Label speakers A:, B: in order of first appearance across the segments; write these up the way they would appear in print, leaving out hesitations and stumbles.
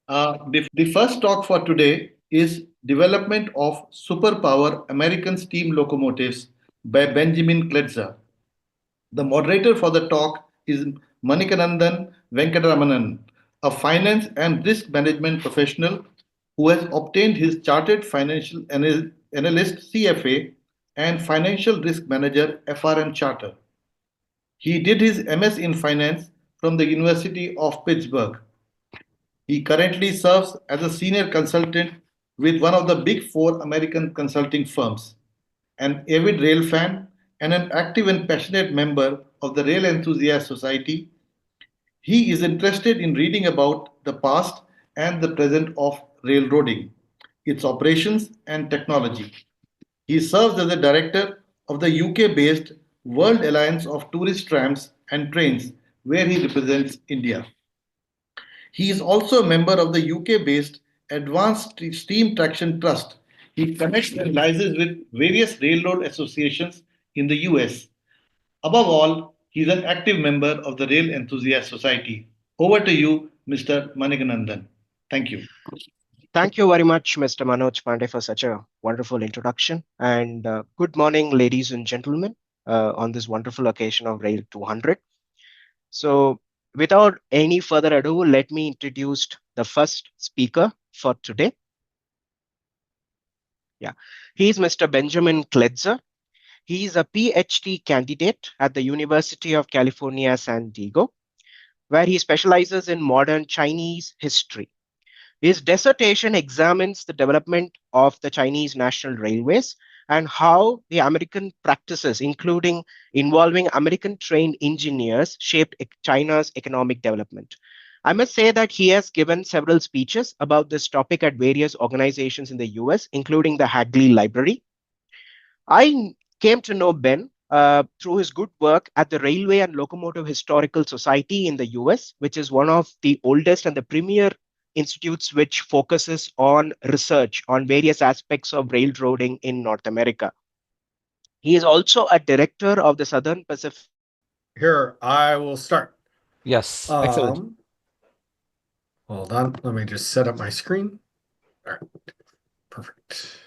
A: The first talk for today is Development of Superpower American Steam Locomotives by Benjamin Kletzer. The moderator for the talk is Manikanandan Venkataramanan, a finance and risk management professional who has obtained his Chartered Financial Analyst CFA and Financial Risk Manager FRM Charter. He did his MS in Finance from the University of Pittsburgh. He currently serves as a senior consultant with one of the big four American consulting firms, an avid rail fan, and an active and passionate member of the Rail Enthusiast Society. He is interested in reading about the past and the present of railroading, its operations and technology. He serves as the director of the UK based World Alliance of Tourist Trams and Trains, where he represents India. He is also a member of the UK-based Advanced Steam Traction Trust. He connects and liaises with various railroad associations in the US. Above all, he is an active member of the Rail Enthusiast Society. Over to you, Mr. Maniganandan. Thank you.
B: Thank you very much, Mr. Manoj Pandey, for such a wonderful introduction. And good morning, ladies and gentlemen, on this wonderful occasion of Rail 200. So, without any further ado, let me introduce the first speaker for today. Yeah, he is Mr. Benjamin Kletzer. He is a Ph.D. candidate at the University of California, San Diego, where he specializes in modern Chinese history. His dissertation examines the development of the Chinese national railways and how the American practices, including involving American trained engineers, shaped China's economic development. I must say that he has given several speeches about this topic at various organizations in the US, including the Hagley Library. I came to know Ben through his good work at the Railway and Locomotive Historical Society in the US, which is one of the oldest and the premier institutes which focuses on research on various aspects of railroading in North America. He is also a director of the Southern Pacific.
C: Here, I will start.
D: Yes, excellent.
C: Hold on, let me just set up my screen. All right, perfect.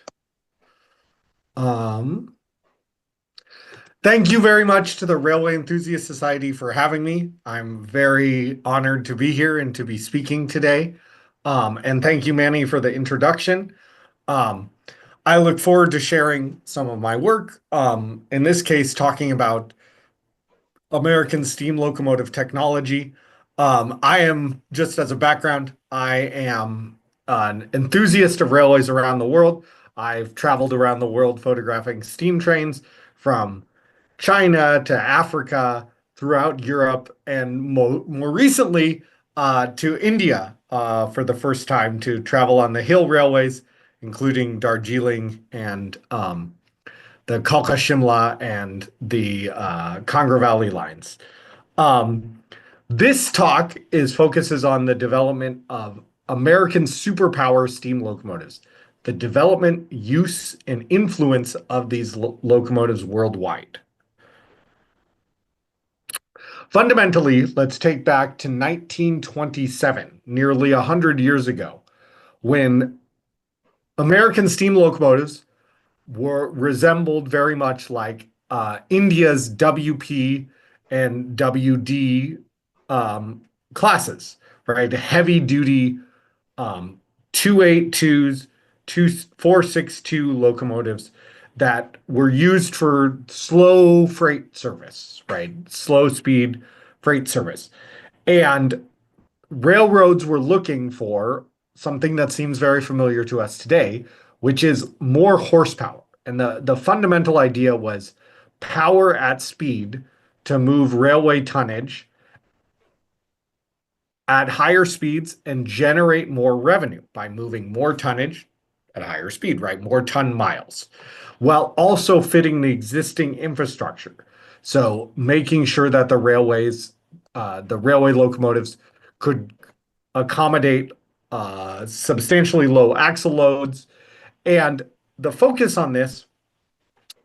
C: Thank you very much to the Railway Enthusiast Society for having me. I'm very honored to be here and to be speaking today. And thank you, Manny, for the introduction. I look forward to sharing some of my work, in this case, talking about American steam locomotive technology. I am, just as a background, I am an enthusiast of railways around the world. I've traveled around the world photographing steam trains from China to Africa, throughout Europe, and more recently to India for the first time to travel on the hill railways, including Darjeeling and the Kalka Shimla and the Kangra Valley lines. This talk focuses on the development of American superpower steam locomotives, the development, use, and influence of these locomotives worldwide. Fundamentally, let's take back to 1927, nearly 100 years ago, when American steam locomotives resembled very much like India's WP and WD classes, right? Heavy-duty 282s, 462 locomotives that were used for slow freight service, right? Slow speed freight service. And railroads were looking for something that seems very familiar to us today, which is more horsepower. And the fundamental idea was power at speed to move railway tonnage at higher speeds and generate more revenue by moving more tonnage at a higher speed, right? More ton miles, while also fitting the existing infrastructure. So making sure that the railway locomotives could accommodate substantially low axle loads. And the focus on this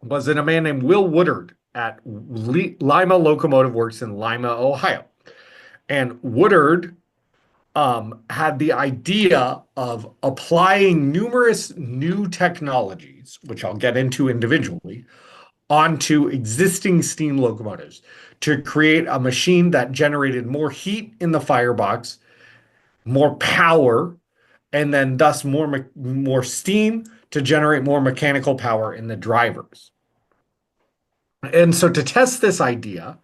C: was in a man named Will Woodard at Lima Locomotive Works in Lima, Ohio. And Woodard had the idea of applying numerous new technologies, which I'll get into individually, onto existing steam locomotives to create a machine that generated more heat in the firebox, more power, and then thus more steam to generate more mechanical power in the drivers. And so to test this idea,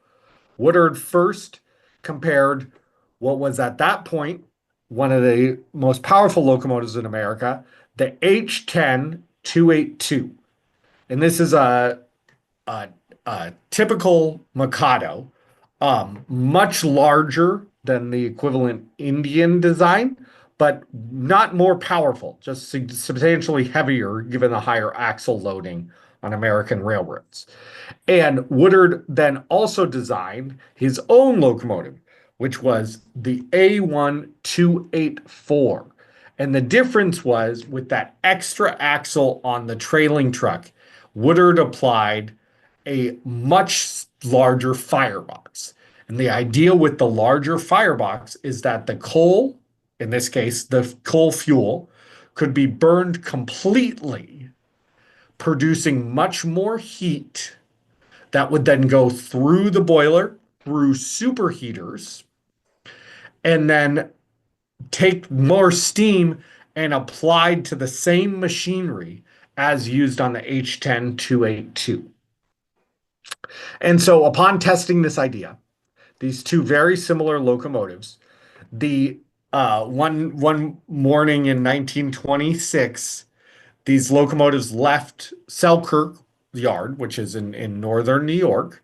C: Woodard first compared what was at that point one of the most powerful locomotives in America, the H10 282. And this is a typical Mikado, much larger than the equivalent Indian design, but not more powerful, just substantially heavier given the higher axle loading on American railroads. And Woodard then also designed his own locomotive, which was the A1284. And the difference was with that extra axle on the trailing truck, Woodard applied a much larger firebox. And the idea with the larger firebox is that the coal, in this case, the coal fuel, could be burned completely, producing much more heat that would then go through the boiler, through superheaters, and then take more steam and applied to the same machinery as used on the H10 282. And so upon testing this idea, these two very similar locomotives, the one morning in 1926, these locomotives left Selkirk Yard, which is in northern New York.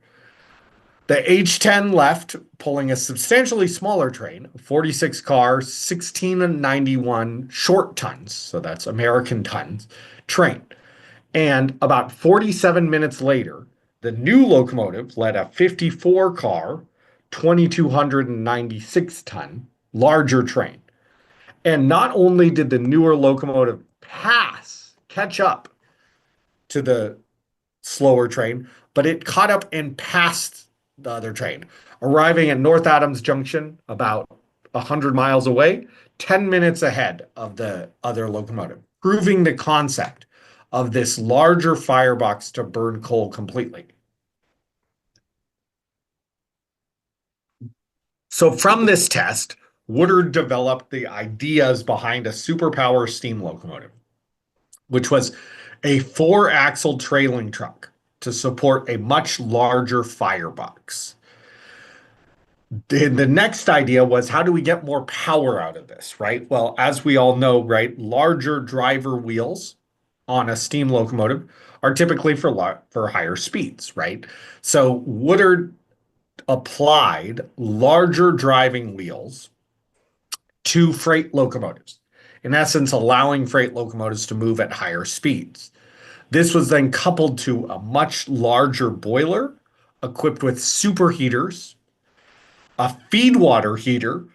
C: The H10 left, pulling a substantially smaller train, 46 car, 1691 short tons, so that's American tons, train. And about 47 minutes later, the new locomotive led a 54 car, 2296 ton, larger train. And not only did the newer locomotive catch up to the slower train, but it caught up and passed the other train, arriving at North Adams Junction about 100 miles away, 10 minutes ahead of the other locomotive, proving the concept of this larger firebox to burn coal completely. So from this test, Woodard developed the ideas behind a superpower steam locomotive, which was a 4-axle trailing truck to support a much larger firebox. The next idea was, how do we get more power out of this, right? Well, as we all know, right, larger driver wheels on a steam locomotive are typically for higher speeds, right? So Woodard applied larger driving wheels to freight locomotives, in essence, allowing freight locomotives to move at higher speeds. This was then coupled to a much larger boiler equipped with superheaters, a feed water heater,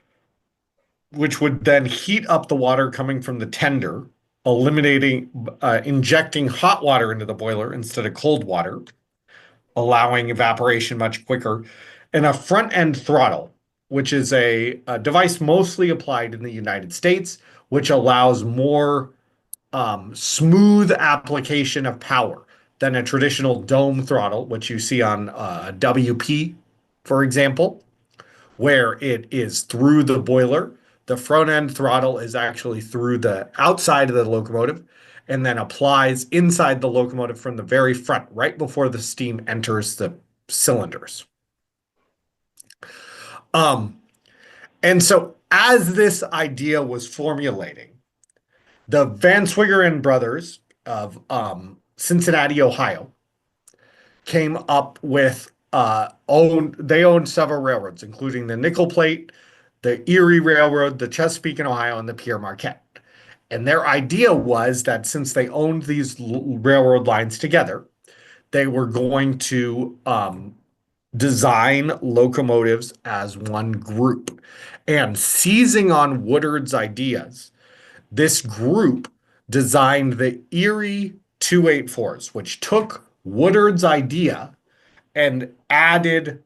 C: which would then heat up the water coming from the tender, injecting hot water into the boiler instead of cold water, allowing evaporation much quicker, and a front end throttle, which is a device mostly applied in the United States, which allows more smooth application of power than a traditional dome throttle, which you see on WP, for example, where it is through the boiler. The front end throttle is actually through the outside of the locomotive and then applies inside the locomotive from the very front, right before the steam enters the cylinders. And so as this idea was formulating, the Van Swigeren brothers of Cincinnati, Ohio, came up with they owned several railroads, including the Nickel Plate, the Erie Railroad, the Chesapeake and Ohio, and the Pierre Marquette. And their idea was that since they owned these railroad lines together, they were going to design locomotives as one group. And seizing on Woodard's ideas, this group designed the Erie 284s, which took Woodard's idea and added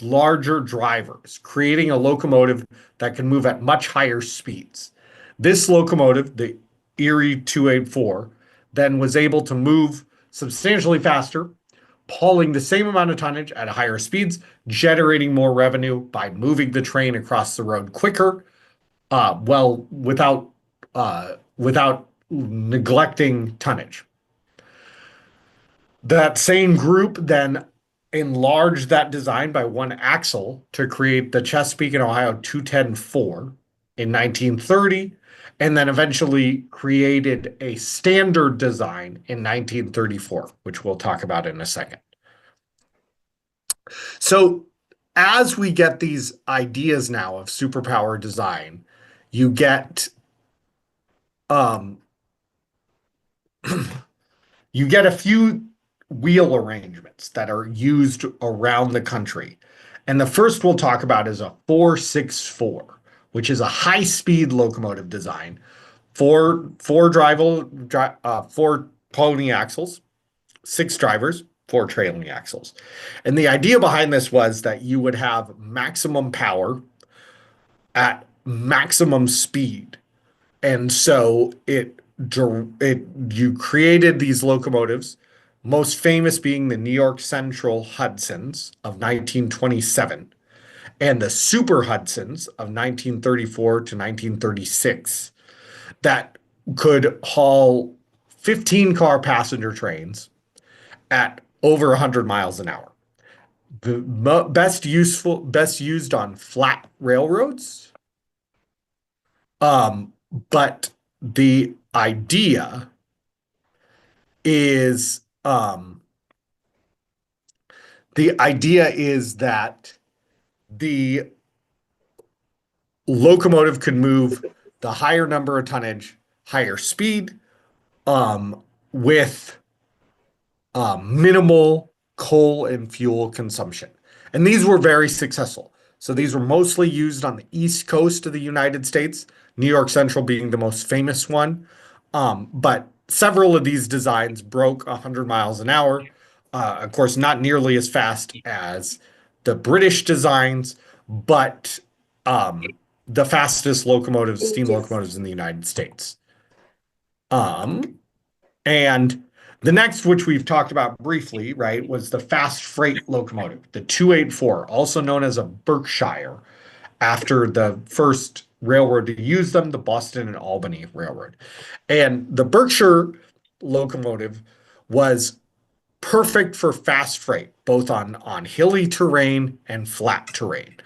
C: larger drivers, creating a locomotive that can move at much higher speeds. This locomotive, the Erie 284, then was able to move substantially faster, hauling the same amount of tonnage at higher speeds, generating more revenue by moving the train across the road quicker, without neglecting tonnage. That same group then enlarged that design by one axle to create the Chesapeake and Ohio 210-4 in 1930, and then eventually created a standard design in 1934, which we'll talk about in a second. So as we get these ideas now of superpower design, you get you get a few wheel arrangements that are used around the country. And the first we'll talk about is a 464, which is a high-speed locomotive design. Four pony axles, 6 drivers, 4 trailing axles. And the idea behind this was that you would have maximum power at maximum speed. And so you created these locomotives, most famous being the New York Central Hudsons of 1927 and the Super Hudsons of 1934 to 1936 that could haul 15-car passenger trains at over 100 miles an hour. The best used on flat railroads. But the idea is that the locomotive could move the higher number of tonnage, higher speed, with minimal coal and fuel consumption. And these were very successful. So these were mostly used on the East Coast of the United States, New York Central being the most famous one. But several of these designs broke 100 miles an hour. Of course, not nearly as fast as the British designs, but the fastest steam locomotives in the United States. And the next, which we've talked about briefly, right, was the fast freight locomotive, the 284, also known as a Berkshire, after the first railroad to use them, the Boston and Albany Railroad. And the Berkshire locomotive was perfect for fast freight, both on hilly terrain and flat terrain.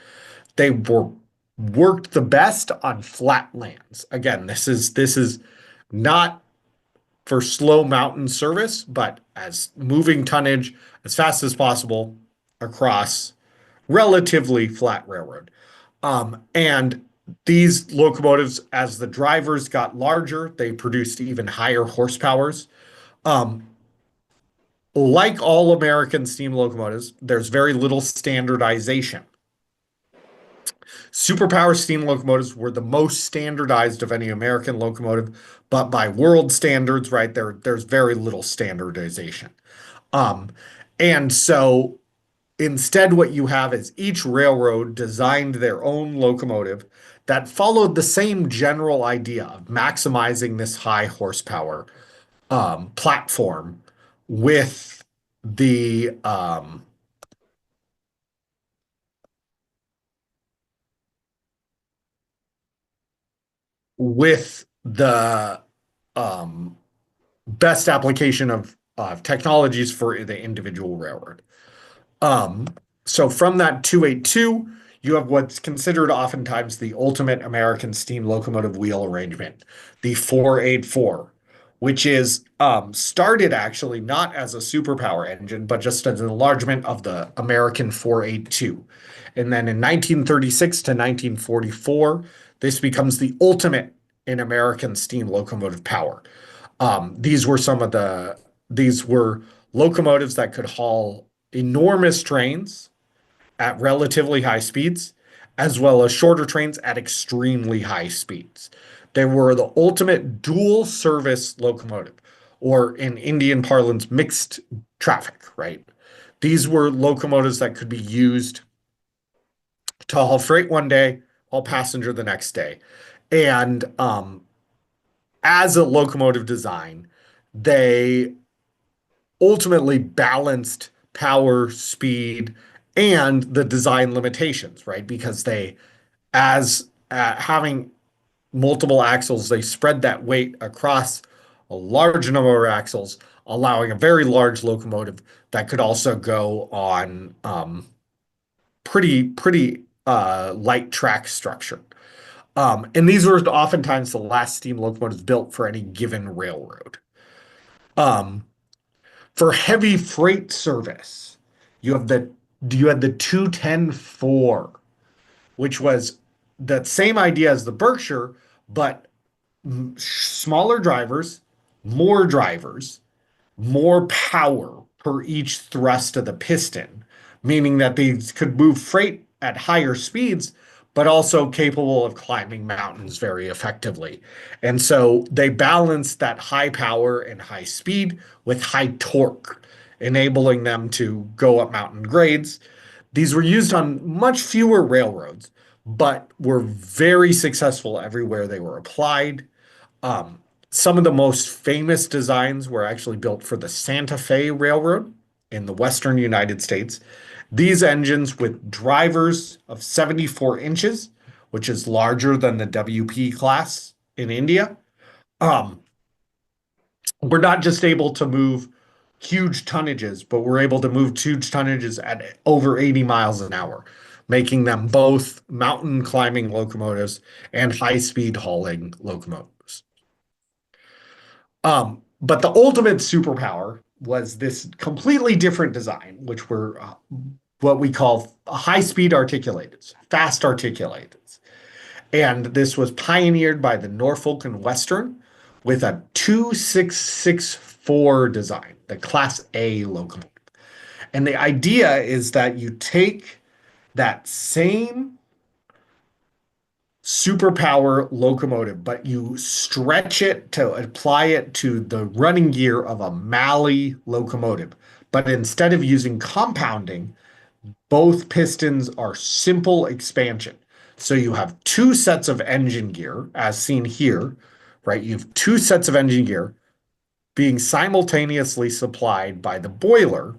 C: They worked the best on flat lands. Again, this is not for slow mountain service, but as moving tonnage as fast as possible across relatively flat railroad. And these locomotives, as the drivers got larger, they produced even higher horsepowers. Like all American steam locomotives, there's very little standardization. Superpower steam locomotives were the most standardized of any American locomotive, but by world standards, right, there's very little standardization. And so instead, what you have is each railroad designed their own locomotive that followed the same general idea of maximizing this high horsepower platform with the best application of technologies for the individual railroad. So from that 282, you have what's considered oftentimes the ultimate American steam locomotive wheel arrangement, the 484, which is started actually not as a superpower engine, but just as an enlargement of the American 482. And then in 1936 to 1944, this becomes the ultimate in American steam locomotive power. These were locomotives that could haul enormous trains at relatively high speeds, as well as shorter trains at extremely high speeds. They were the ultimate dual service locomotive, or in Indian parlance, mixed traffic, right? These were locomotives that could be used to haul freight one day, haul passenger the next day. And as a locomotive design, they ultimately balanced power, speed, and the design limitations, right? Because they, as having multiple axles, they spread that weight across a large number of axles, allowing a very large locomotive that could also go on pretty light track structure. And these were oftentimes the last steam locomotives built for any given railroad. Um, for heavy freight service, you have the you had the 210-4, which was the same idea as the Berkshire, but smaller drivers, more power per each thrust of the piston, meaning that these could move freight at higher speeds, but also capable of climbing mountains very effectively. And so they balanced that high power and high speed with high torque, enabling them to go up mountain grades. These were used on much fewer railroads, but were very successful everywhere they were applied. Some of the most famous designs were actually built for the Santa Fe Railroad in the western United States. These engines with drivers of 74 inches, which is larger than the WP class in India, um, were not just able to move huge tonnages, but were able to move huge tonnages at over 80 miles an hour, making them both mountain climbing locomotives and high-speed hauling locomotives. But the ultimate superpower was this completely different design, which were what we call high-speed articulators, fast articulators. And this was pioneered by the Norfolk and Western with a 2664 design, the Class A locomotive. And the idea is that you take that same superpower locomotive, but you stretch it to apply it to the running gear of a Malley locomotive. But instead of using compounding, both pistons are simple expansion. So you have two sets of engine gear, as seen here, right? You have two sets of engine gear being simultaneously supplied by the boiler,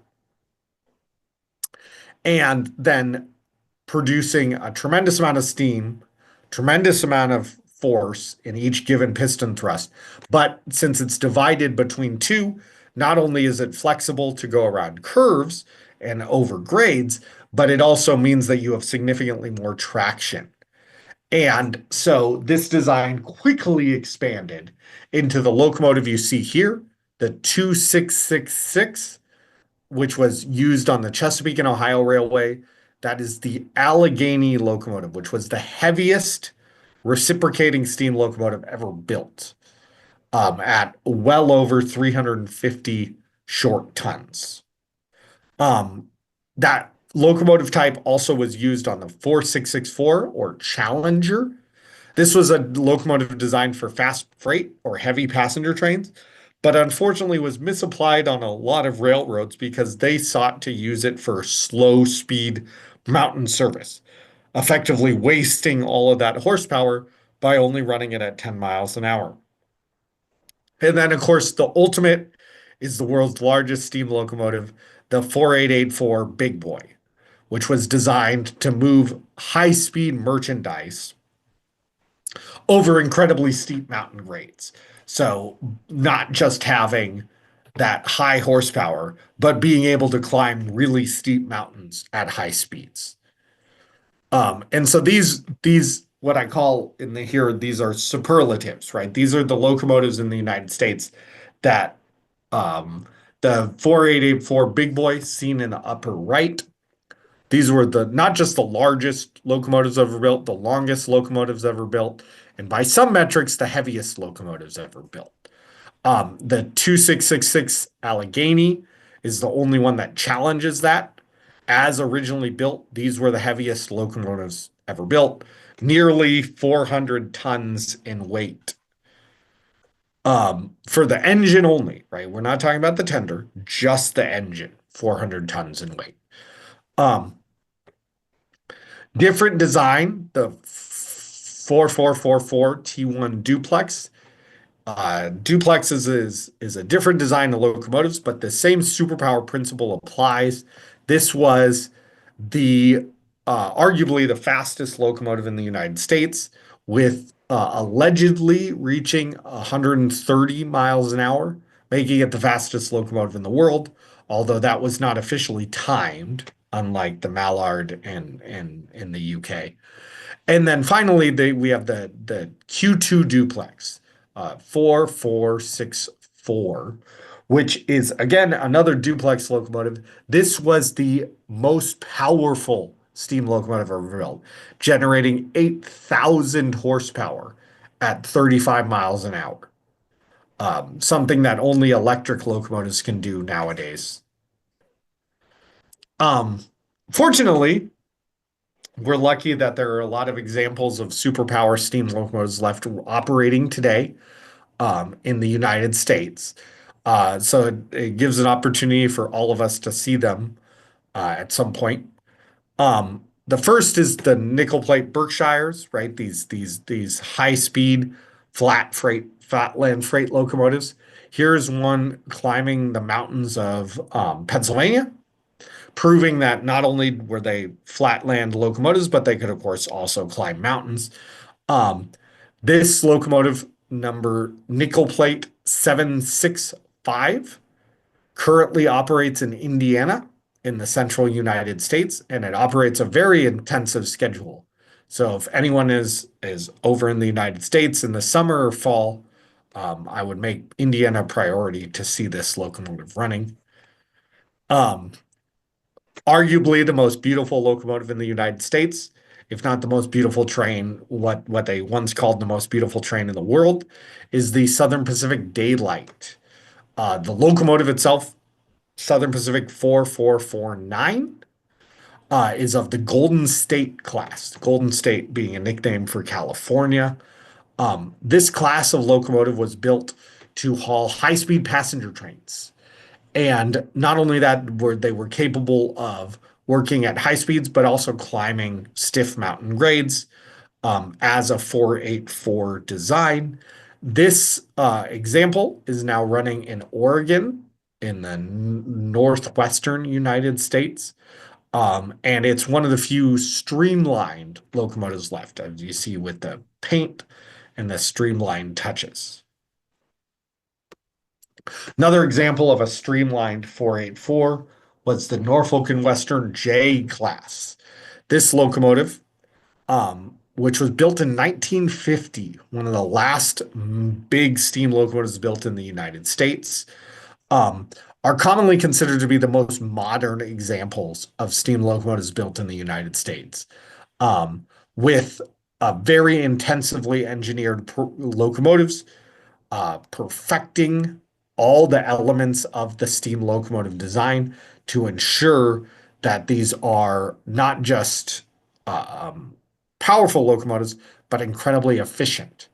C: and then producing a tremendous amount of steam, tremendous amount of force in each given piston thrust. But since it's divided between two, not only is it flexible to go around curves and over grades, but it also means that you have significantly more traction. And so this design quickly expanded into the locomotive you see here, the 2666, which was used on the Chesapeake and Ohio Railway. That is the Allegheny locomotive, which was the heaviest reciprocating steam locomotive ever built, at well over 350 short tons. That locomotive type also was used on the 4664 or Challenger. This was a locomotive designed for fast freight or heavy passenger trains, but unfortunately was misapplied on a lot of railroads because they sought to use it for slow speed mountain service, effectively wasting all of that horsepower by only running it at 10 miles an hour. And then, of course, the ultimate is the world's largest steam locomotive, the 4884 Big Boy, which was designed to move high speed merchandise over incredibly steep mountain grades. So, not just having that high horsepower, but being able to climb really steep mountains at high speeds. And so these what I call in the here, these are superlatives, right? These are the locomotives in the United States that the 4884 Big Boy seen in the upper right. These were the not just the largest locomotives ever built, the longest locomotives ever built, and by some metrics, the heaviest locomotives ever built. The 2666 Allegheny is the only one that challenges that. As originally built, these were the heaviest locomotives ever built, nearly 400 tons in weight. For the engine only, right? We're not talking about the tender, just the engine, 400 tons in weight. Different design, the 4444 T1 duplex. Duplex is a different design of locomotives, but the same superpower principle applies. This was the arguably the fastest locomotive in the United States, with allegedly reaching 130 miles an hour, making it the fastest locomotive in the world, although that was not officially timed, unlike the Mallard and in the UK. And then finally, we have the Q2 duplex, 4464, which is again another duplex locomotive. This was the most powerful steam locomotive ever built, generating 8,000 horsepower at 35 miles an hour. Something that only electric locomotives can do nowadays. Fortunately, we're lucky that there are a lot of examples of superpower steam locomotives left operating today in the United States. So it gives an opportunity for all of us to see them at some point. The first is the nickel plate Berkshires, right? These high speed flatland freight locomotives. Here's one climbing the mountains of Pennsylvania, proving that not only were they flatland locomotives, but they could, of course, also climb mountains. This locomotive, number nickel plate 765, currently operates in Indiana in the central United States, and it operates a very intensive schedule. So if anyone is over in the United States in the summer or fall, I would make Indiana a priority to see this locomotive running. Arguably the most beautiful locomotive in the United States, if not the most beautiful train, what they once called the most beautiful train in the world, is the Southern Pacific Daylight. The locomotive itself, Southern Pacific 4449, is of the Golden State class, Golden State being a nickname for California. This class of locomotive was built to haul high-speed passenger trains. And not only that, they were capable of working at high speeds, but also climbing stiff mountain grades as a 484 design. This example is now running in Oregon in the northwestern United States. And it's one of the few streamlined locomotives left, as you see with the paint and the streamlined touches. Another example of a streamlined 484 was the Norfolk and Western J class. This locomotive, which was built in 1950, one of the last big steam locomotives built in the United States, are commonly considered to be the most modern examples of steam locomotives built in the United States, with very intensively engineered locomotives, perfecting all the elements of the steam locomotive design to ensure that these are not just powerful locomotives, but incredibly efficient.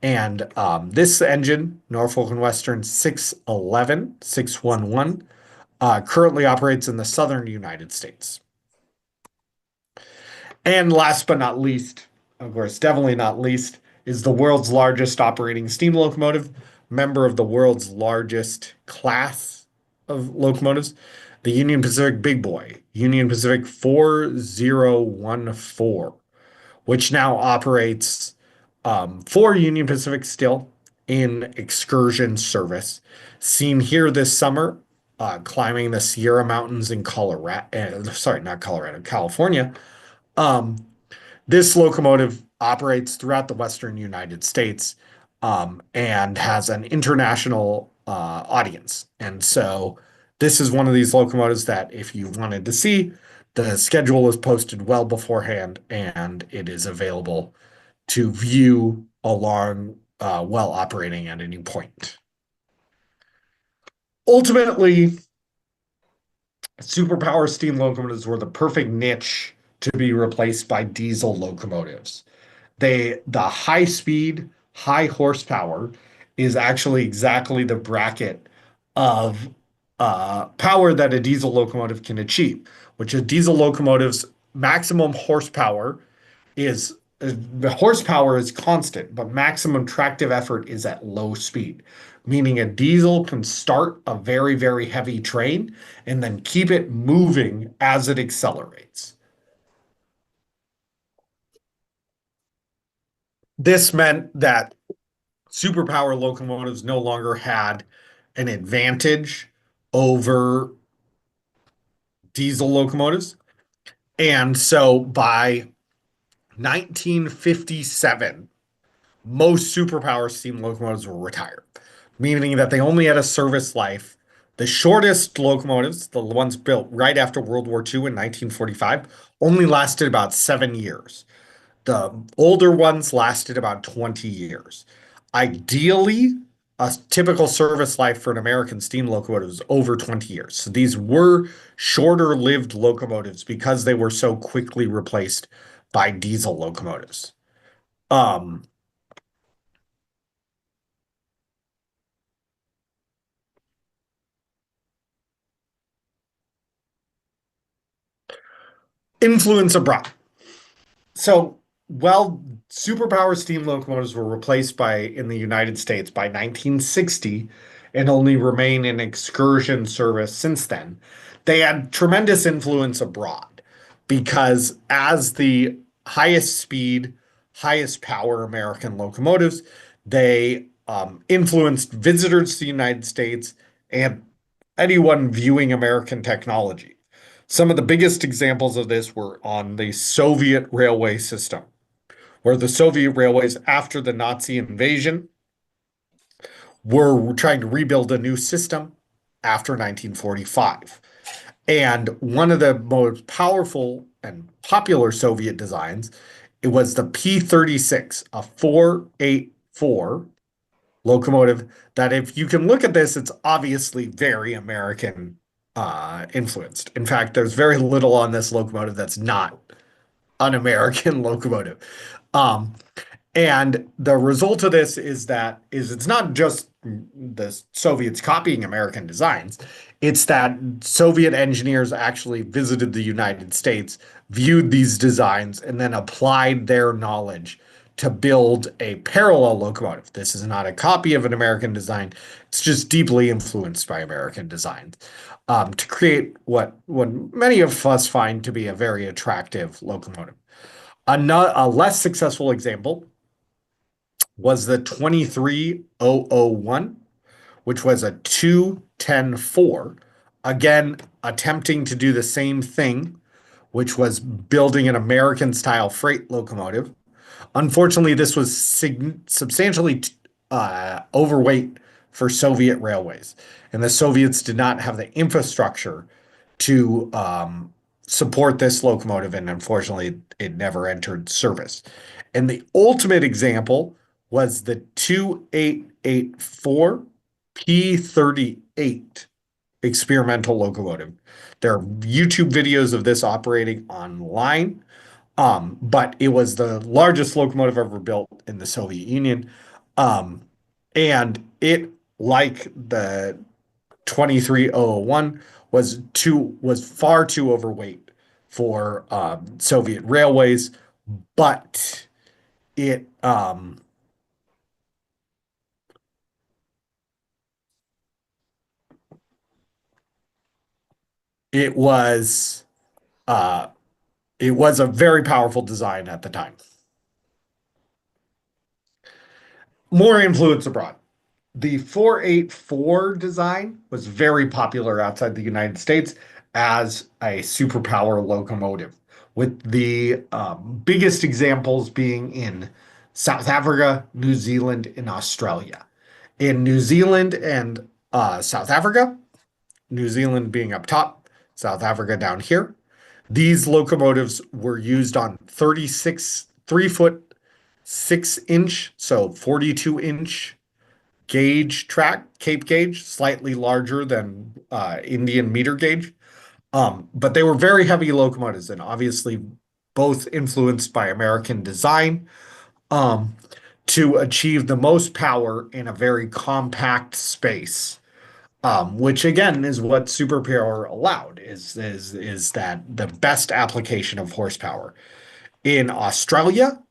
C: And this engine, Norfolk and Western 611, currently operates in the southern United States. And last but not least, of course, definitely not least, is the world's largest operating steam locomotive, member of the world's largest class of locomotives, the Union Pacific Big Boy, Union Pacific 4014, which now operates for Union Pacific still in excursion service. Seen here this summer, climbing the Sierra Mountains in California. This locomotive operates throughout the Western United States and has an international audience. And so this is one of these locomotives that if you wanted to see, the schedule is posted well beforehand and it is available to view along while operating at any point. Ultimately, superpower steam locomotives were the perfect niche to be replaced by diesel locomotives. The high speed, high horsepower is actually exactly the bracket of power that a diesel locomotive can achieve, which is diesel locomotives maximum horsepower is the horsepower is constant, but maximum tractive effort is at low speed, meaning a diesel can start a very, very heavy train and then keep it moving as it accelerates. This meant that superpower locomotives no longer had an advantage over diesel locomotives. And so by 1957, most superpower steam locomotives were retired, meaning that they only had a service life. The shortest locomotives, the ones built right after World War II in 1945, only lasted about 7 years. The older ones lasted about 20 years. Ideally, a typical service life for an American steam locomotive is over 20 years. So these were shorter lived locomotives because they were so quickly replaced by diesel locomotives. Influence abroad. So while superpower steam locomotives were replaced in the United States by 1960 and only remain in excursion service since then, they had tremendous influence abroad because as the highest speed, highest power American locomotives, they influenced visitors to the United States and anyone viewing American technology. Some of the biggest examples of this were on the Soviet railway system, where the Soviet railways, after the Nazi invasion, were trying to rebuild a new system after 1945. And one of the most powerful and popular Soviet designs, it was the P-36, a 484 locomotive that if you can look at this, it's obviously very American influenced. In fact, there's very little on this locomotive that's not an American locomotive. Um, and the result of this is it's not just the Soviets copying American designs, it's that Soviet engineers actually visited the United States, viewed these designs, and then applied their knowledge to build a parallel locomotive. This is not a copy of an American design. It's just deeply influenced by American designs to create what many of us find to be a very attractive locomotive. A less successful example was the 23001, which was a 210-4, again, attempting to do the same thing, which was building an American-style freight locomotive. Unfortunately, this was substantially overweight for Soviet railways, and the Soviets did not have the infrastructure to support this locomotive, and unfortunately, it never entered service. And the ultimate example was the 2884 P38 experimental locomotive. There are YouTube videos of this operating online, but it was the largest locomotive ever built in the Soviet Union. And it, like the 23001, was far too overweight for Soviet railways, but it it was a very powerful design at the time. More influence abroad. The 484 design was very popular outside the United States as a superpower locomotive, with the biggest examples being in South Africa, New Zealand, and Australia. In New Zealand and South Africa, New Zealand being up top, South Africa down here, these locomotives were used on 3-foot 6-inch, so 42-inch gauge track, Cape gauge, slightly larger than Indian meter gauge. But they were very heavy locomotives and obviously both influenced by American design to achieve the most power in a very compact space. which again is what superpower allowed, is that the best application of horsepower. In Australia,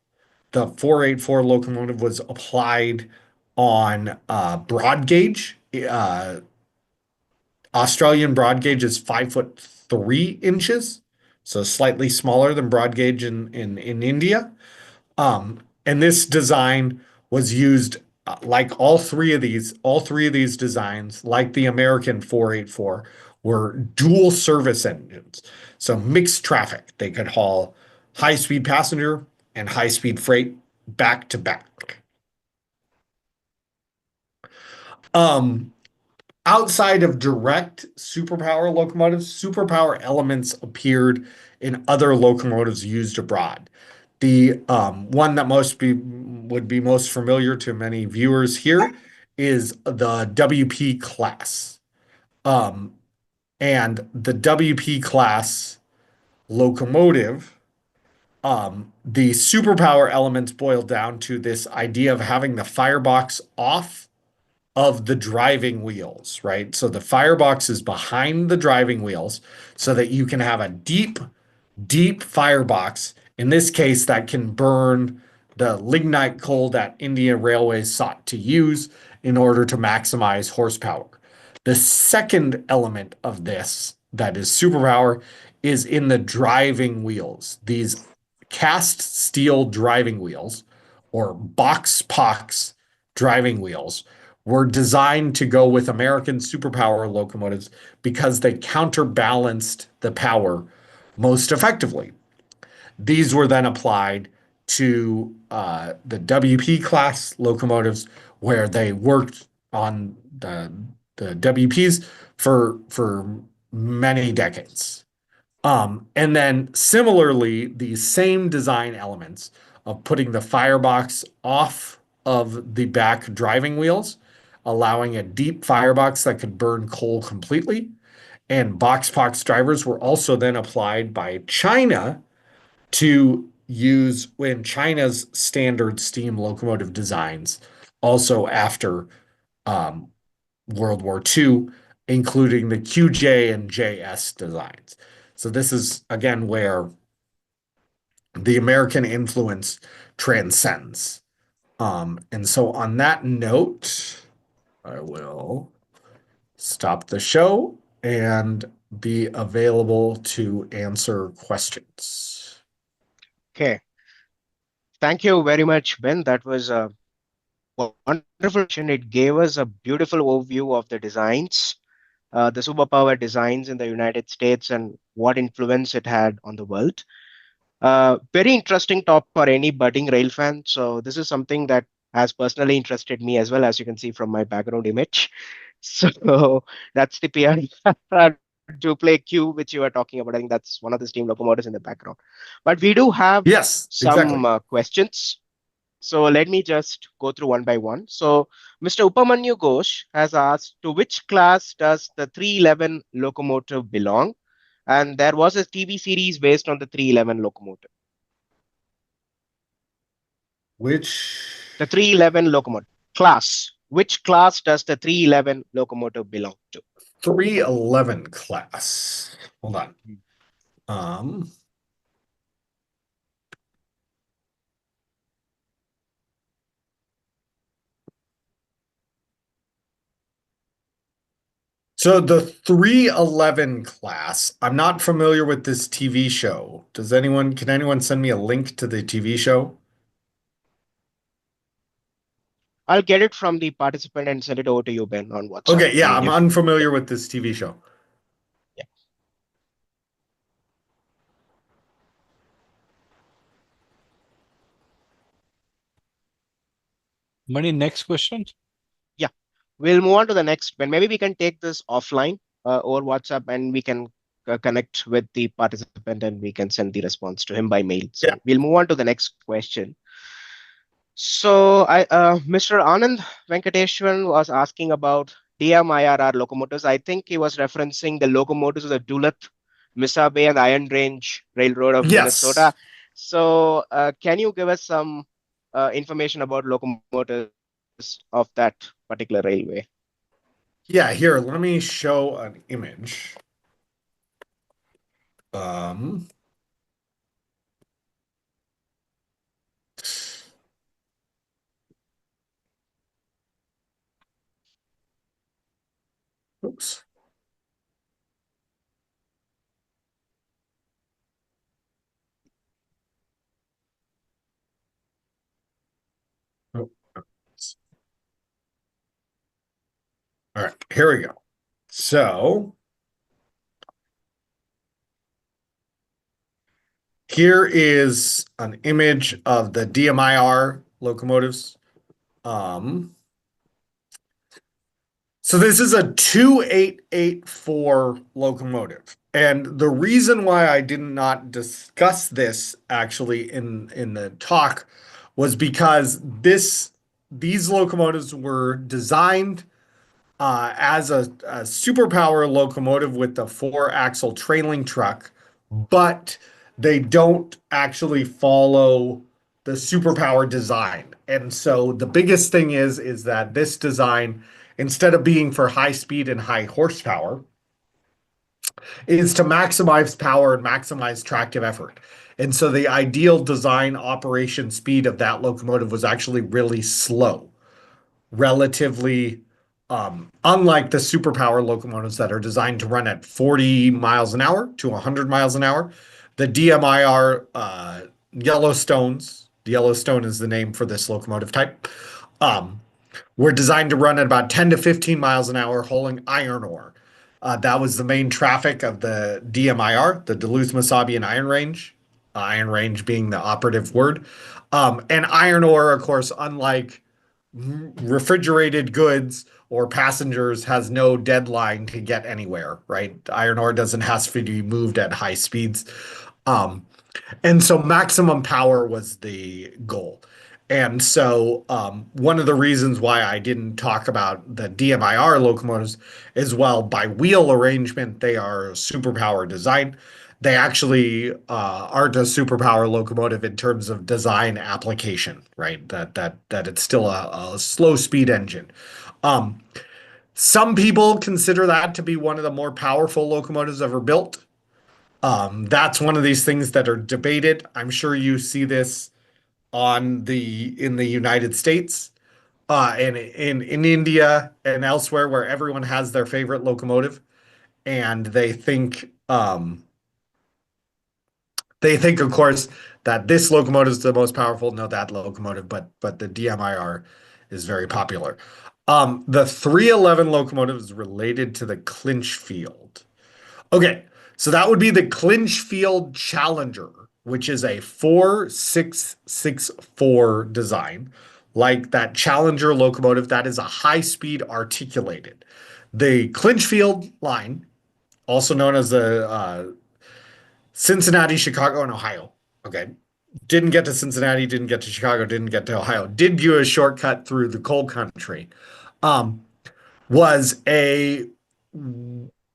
C: the 484 locomotive was applied on broad gauge. Australian broad gauge is 5'3" so slightly smaller than broad gauge in India. And this design was used like all three of these designs, like the American 484, were dual service engines. So mixed traffic. They could haul high-speed passenger and high-speed freight back to back. Outside of direct superpower locomotives, superpower elements appeared in other locomotives used abroad. The one that would be most familiar to many viewers here is the WP class. And the WP class locomotive, the superpower elements boiled down to this idea of having the firebox off of the driving wheels, right? So the firebox is behind the driving wheels so that you can have a deep firebox. In this case, that can burn the lignite coal that Indian Railways sought to use in order to maximize horsepower. The second element of this that is superpower is in the driving wheels. These cast steel driving wheels, or box driving wheels, were designed to go with American superpower locomotives because they counterbalanced the power most effectively. These were then applied to the WP class locomotives, where they worked on the WPs for many decades. And then similarly, the same design elements of putting the firebox off of the back driving wheels, allowing a deep firebox that could burn coal completely, and box drivers were also then applied by China to use in China's standard steam locomotive designs, also after World War II, including the QJ and JS designs. So this is again where the American influence transcends. And so on that note, I will stop the show and be available to answer questions.
B: Okay. Thank you very much, Ben. That was a wonderful session. It gave us a beautiful overview of the designs, the superpower designs in the United States and what influence it had on the world. Very interesting talk for any budding rail fan. So this is something that has personally interested me as well, as you can see from my background image. So that's the PR to-play queue which you are talking about. I think that's one of the steam locomotives in the background. But we do have
C: Yes, exactly.
B: some questions. So let me just go through one by one. So Mr. Upamanyu Ghosh has asked, to which class does the 311 locomotive belong? And there was a TV series based on the 311 locomotive. The 311 locomotive class. Which class does the 311 locomotive belong to?
C: 311 class. Hold on. So the 311 class, I'm not familiar with this TV show. Can anyone send me a link to the TV show?
B: I'll get it from the participant and send it over to you, Ben, on WhatsApp.
C: Okay, yeah, I'm unfamiliar with this TV show.
B: Yeah.
D: Mani, next question.
B: Yeah, we'll move on to the next, Ben. Maybe we can take this offline over WhatsApp, and we can connect with the participant and we can send the response to him by mail. So
C: Yeah.
B: we'll move on to the next question. So Mr. Anand Venkateshwaran was asking about DMIRR locomotives. I think he was referencing the locomotives of the Duluth, Missa Bay, and Iron Range Railroad of Minnesota. So can you give us some information about locomotives of that particular railway?
C: Yeah, here, let me show an image. Oops. Oh, all right, here we go. So here is an image of the DMIR locomotives. So this is a 2884 locomotive. And the reason why I did not discuss this actually in the talk was because these locomotives were designed as a superpower locomotive with the four-axle trailing truck, but they don't actually follow the superpower design. And so the biggest thing is that this design, instead of being for high speed and high horsepower, is to maximize power and maximize tractive effort. And so the ideal design operation speed of that locomotive was actually really slow, relatively unlike the superpower locomotives that are designed to run at 40 miles an hour to 100 miles an hour. The DMIR Yellowstones, Yellowstone is the name for this locomotive type, were designed to run at about 10 to 15 miles an hour hauling iron ore. That was the main traffic of the DMIR, the Duluth-Mesabian Iron Range being the operative word. And iron ore, of course, unlike refrigerated goods or passengers, has no deadline to get anywhere, right? Iron ore doesn't have to be moved at high speeds. And so maximum power was the goal. And so one of the reasons why I didn't talk about the DMIR locomotives is, well, by wheel arrangement, they are superpower design. They actually aren't a superpower locomotive in terms of design application, right? That it's still a slow speed engine. Some people consider that to be one of the more powerful locomotives ever built. That's one of these things that are debated. I'm sure you see this in the United States, and in India and elsewhere, where everyone has their favorite locomotive, and they think, of course, that this locomotive is the most powerful. No, that locomotive, but the DMIR is very popular. The 311 locomotive is related to the clinch field. Okay, so that would be the Clinchfield Challenger, which is a 4664 design, like that Challenger locomotive. That is a high-speed articulated. The Clinchfield line, also known as the Cincinnati, Chicago, and Ohio. Okay, didn't get to Cincinnati, didn't get to Chicago, didn't get to Ohio. Did do a shortcut through the coal country. Was a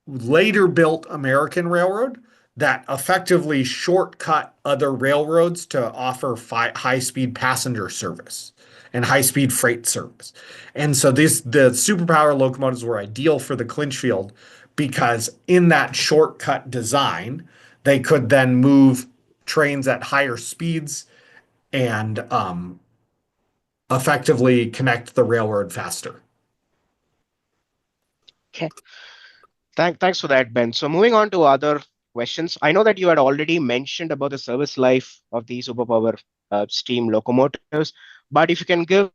C: later built American railroad that effectively shortcut other railroads to offer high speed passenger service and high speed freight service. And so the superpower locomotives were ideal for the Clinchfield because in that shortcut design, they could then move trains at higher speeds and effectively connect the railroad faster.
B: Okay. Thanks for that, Ben. So moving on to other questions. I know that you had already mentioned about the service life of the superpower steam locomotives, but if you can give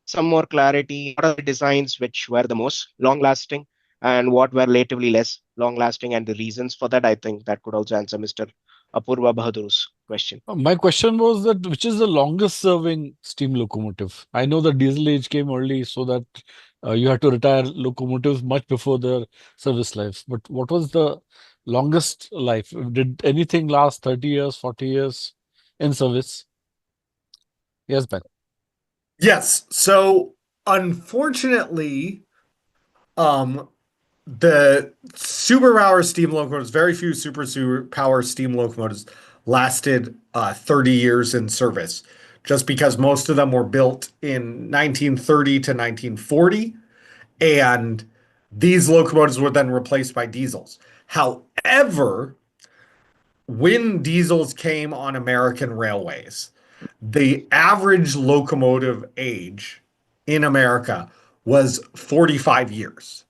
B: some more clarity, what are the designs which were the most long-lasting and what were relatively less long-lasting, and the reasons for that? I think that could also answer Mr. Apurva Bahadur's question.
D: My question was that which is the longest serving steam locomotive? I know the diesel age came early so that you had to retire locomotives much before their service life. But what was the longest life? Did anything last 30 years, 40 years in service? Yes, Ben.
C: Yes. So unfortunately, the superpower steam locomotives, very few superpower steam locomotives lasted 30 years in service, just because most of them were built in 1930 to 1940. And these locomotives were then replaced by diesels. However, when diesels came on American railways, the average locomotive age in America was 45 years.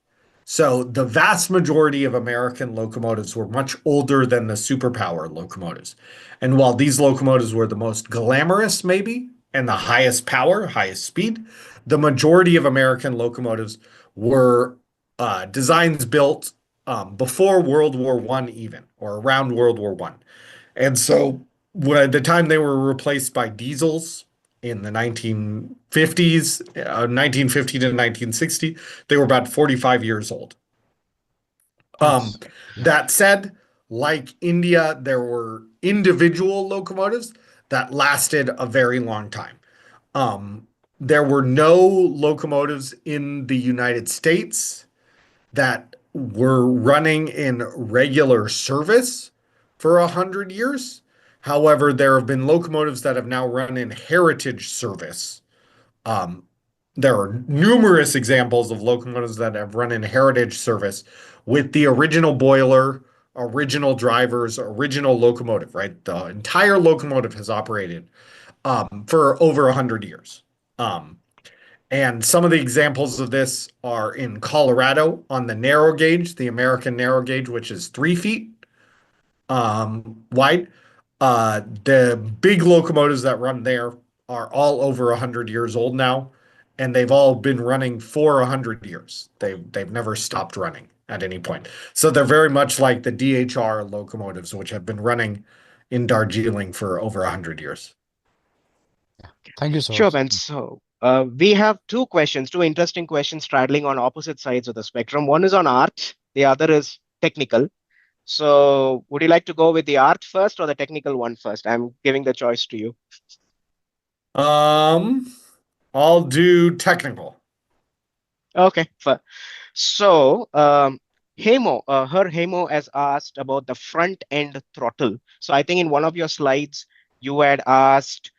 C: So the vast majority of American locomotives were much older than the superpower locomotives. And while these locomotives were the most glamorous, maybe, and the highest power, highest speed, the majority of American locomotives were designs built before World War I even, or around World War I. And so at the time they were replaced by diesels in the 1950s, 1950 to 1960, they were about 45 years old.
D: Yes.
C: That said, like India, there were individual locomotives that lasted a very long time. There were no locomotives in the United States that were running in regular service for 100 years. However, there have been locomotives that have now run in heritage service. There are numerous examples of locomotives that have run in heritage service with the original boiler, original drivers, original locomotive, right? The entire locomotive has operated for over 100 years. And some of the examples of this are in Colorado on the narrow gauge, the American narrow gauge, which is 3 feet wide. The big locomotives that run there are all over 100 years old now, and they've all been running for 100 years. They've never stopped running at any point. So they're very much like the DHR locomotives, which have been running in Darjeeling for over 100 years.
D: Thank you,
B: Sure,
D: Saurabh.
B: Ben. So we have two questions, two interesting questions straddling on opposite sides of the spectrum. One is on art, the other is technical. So would you like to go with the art first or the technical one first? I'm giving the choice to you.
C: Um, I'll do technical.
B: Okay. So, her Hemo has asked about the front end throttle. So I think in one of your slides, you had asked,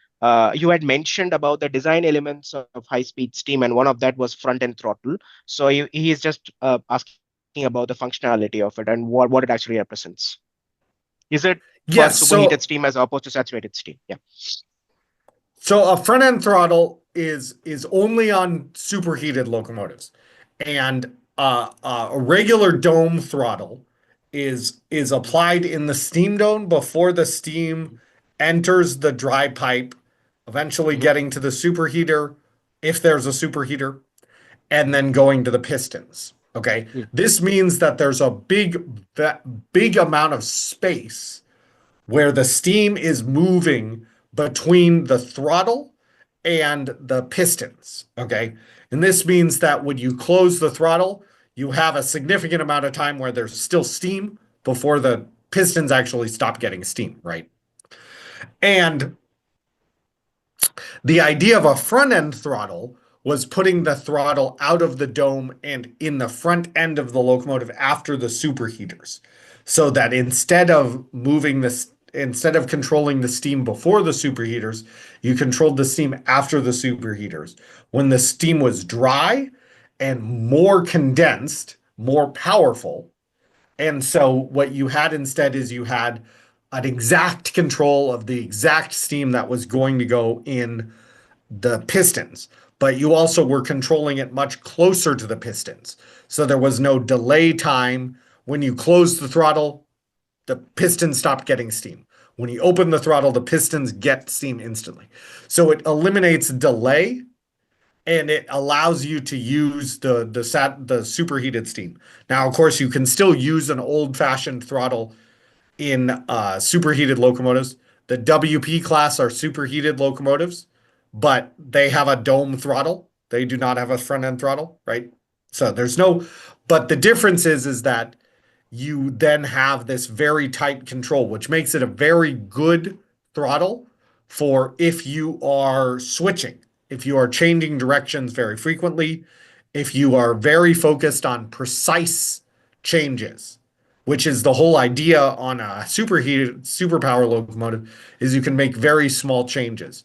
B: you had mentioned about the design elements of high-speed steam, and one of that was front end throttle. So he is just asking about the functionality of it and what it actually represents. Is it for
C: Yes,
B: superheated
C: so
B: steam as opposed to saturated steam? Yeah.
C: So a front end throttle is only on superheated locomotives, and a regular dome throttle is applied in the steam dome before the steam enters the dry pipe, eventually
B: Hmm.
C: getting to the superheater if there's a superheater, and then going to the pistons. Okay,
B: Yeah.
C: this means that there's a big amount of space where the steam is moving between the throttle and the pistons. Okay. And this means that when you close the throttle, you have a significant amount of time where there's still steam before the pistons actually stop getting steam, right? And the idea of a front end throttle was putting the throttle out of the dome and in the front end of the locomotive after the superheaters. So that instead of controlling the steam before the superheaters, you controlled the steam after the superheaters. When the steam was dry and more condensed, more powerful. And so what you had instead is you had an exact control of the exact steam that was going to go in the pistons, but you also were controlling it much closer to the pistons. So there was no delay time. When you closed the throttle, the pistons stopped getting steam. When you open the throttle, the pistons get steam instantly. So it eliminates delay and it allows you to use the superheated steam. Now, of course, you can still use an old-fashioned throttle in superheated locomotives. The WP class are superheated locomotives, but they have a dome throttle. They do not have a front end throttle, right? So there's no, but the difference is that you then have this very tight control, which makes it a very good throttle for if you are switching, if you are changing directions very frequently, if you are very focused on precise changes, which is the whole idea on a superheated superpower locomotive, is you can make very small changes.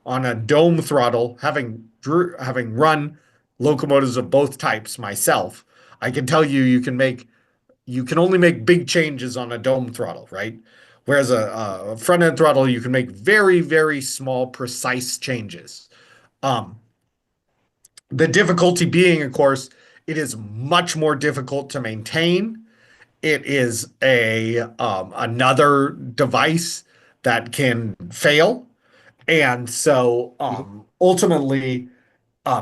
C: On a dome throttle, having run locomotives of both types myself. I can tell you, you can only make big changes on a dome throttle, right? Whereas a front end throttle, you can make very, very small, precise changes. Um, the difficulty being, of course, it is much more difficult to maintain. It is a another device that can fail, and so
B: Mhm.
C: ultimately,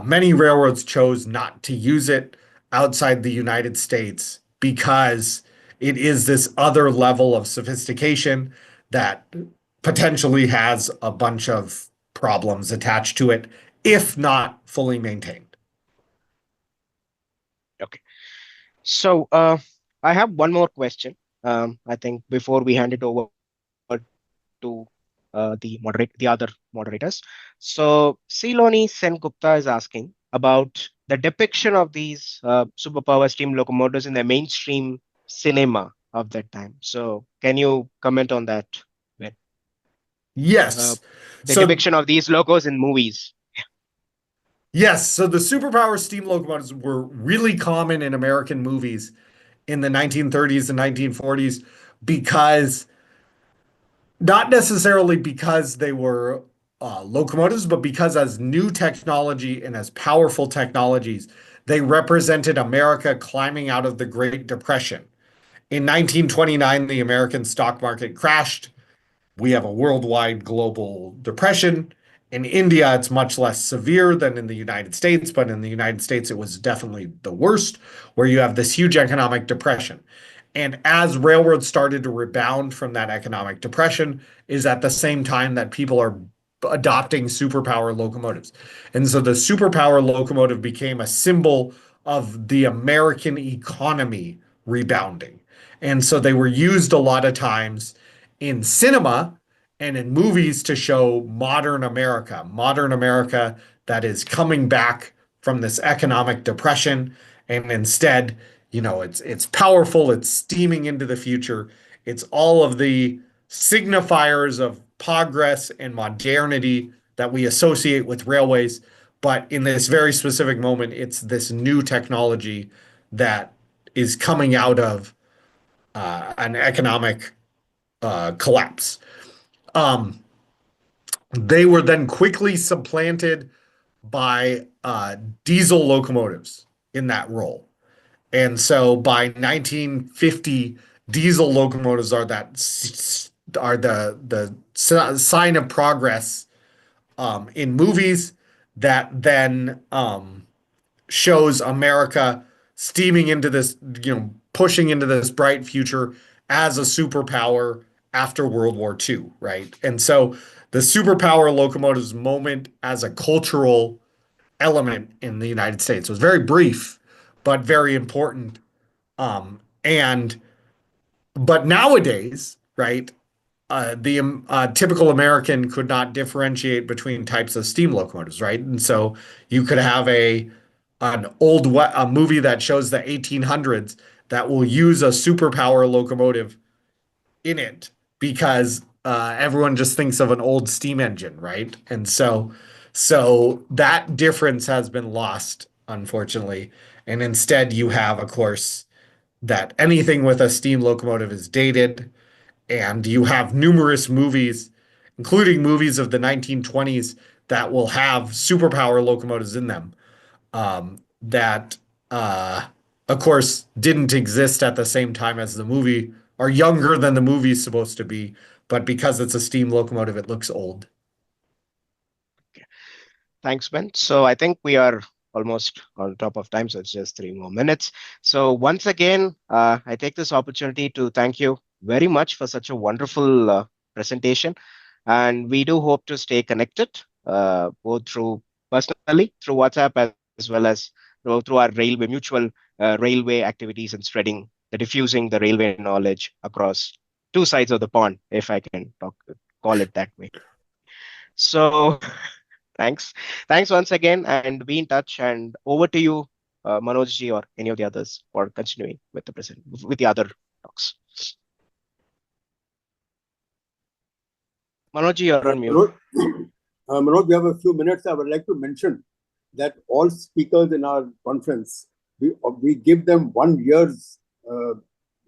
C: many railroads chose not to use it outside the United States because it is this other level of sophistication that potentially has a bunch of problems attached to it if not fully maintained.
B: Okay. So I have one more question. I think before we hand it over to the other moderators. So Siloni Sengupta is asking about the depiction of these superpower steam locomotives in the mainstream cinema of that time. So can you comment on that? Ben? Uh,
C: Yes.
B: the
C: So
B: depiction of these logos in movies.
C: yes, so the superpower steam locomotives were really common in American movies in the 1930s and 1940s because not necessarily because they were locomotives, but because as new technology and as powerful technologies, they represented America climbing out of the Great Depression. In 1929, the American stock market crashed. We have a worldwide global depression. In India, it's much less severe than in the United States, but in the United States, it was definitely the worst, where you have this huge economic depression. And as railroads started to rebound from that economic depression, is at the same time that people are adopting superpower locomotives. And so the superpower locomotive became a symbol of the American economy rebounding. And so they were used a lot of times in cinema and in movies to show modern America that is coming back from this economic depression. And instead, it's powerful, it's steaming into the future. It's all of the signifiers of progress and modernity that we associate with railways. But in this very specific moment, it's this new technology that is coming out of an economic collapse. Um, they were then quickly supplanted by diesel locomotives in that role. And so by 1950, diesel locomotives are the sign of progress in movies that then shows America steaming into this, pushing into this bright future as a superpower after World War II, right? And so the superpower locomotives moment as a cultural element in the United States was very brief, but very important. And but nowadays, right, the typical American could not differentiate between types of steam locomotives, right? And so you could have a movie that shows the 1800s that will use a superpower locomotive in it because everyone just thinks of an old steam engine, right? And so that difference has been lost, unfortunately. And instead, you have, of course, that anything with a steam locomotive is dated, and you have numerous movies, including movies of the 1920s, that will have superpower locomotives in them that, of course, didn't exist at the same time as the movie, are younger than the movie's supposed to be, but because it's a steam locomotive, it looks old.
B: Thanks, Ben. So I think we are almost on top of time, so it's just 3 more minutes. So once again, I take this opportunity to thank you very much for such a wonderful presentation. And we do hope to stay connected, both through personally, through WhatsApp, as well as through our railway mutual railway activities and spreading diffusing the railway knowledge across two sides of the pond, if I can call it that way. So thanks. Thanks once again, and be in touch. And over to you, Manojji, or any of the others for continuing with with the other talks. Manojji, you're on mute.
E: Manoj, Manoj, we have a few minutes. I would like to mention that all speakers in our conference, we give them 1 year's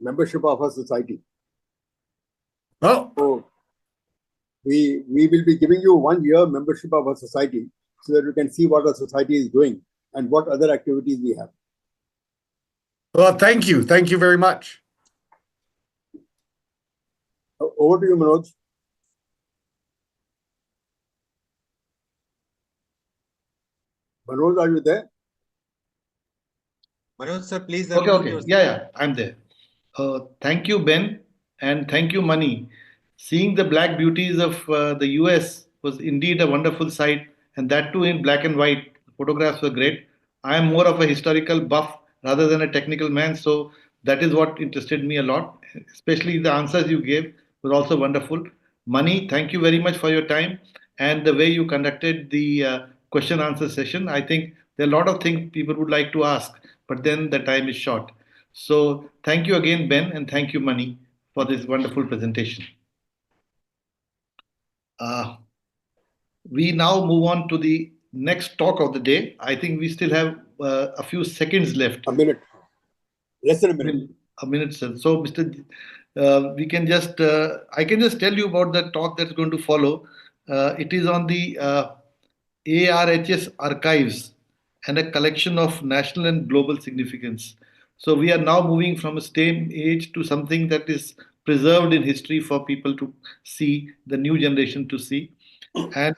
E: membership of our society.
C: Oh,
E: So we will be giving you 1 year membership of our society so that you can see what our society is doing and what other activities we have.
C: well, thank you. Thank you very much.
E: Over to you, Manoj. Manoj, are you there?
F: Manoj sir, please
A: Okay,
F: unmute
A: okay.
F: yourself.
A: Yeah, I'm there. Thank you, Ben, and thank you, Mani. Seeing the black beauties of the US was indeed a wonderful sight, and that too in black and white. The photographs were great. I am more of a historical buff rather than a technical man, so that is what interested me a lot. Especially the answers you gave was also wonderful. Mani, thank you very much for your time and the way you conducted the question answer session. I think there are a lot of things people would like to ask, but then the time is short. So thank you again, Ben, and thank you, Mani, for this wonderful presentation. Uh, we now move on to the next talk of the day. I think we still have a few seconds left.
E: A minute. Less than a minute.
A: A minute, sir. So, Mr. We can just, I can just tell you about the talk that's going to follow. It is on the ARHS archives and a collection of national and global significance. So we are now moving from a same age to something that is preserved in history for people to see, the new generation to see. And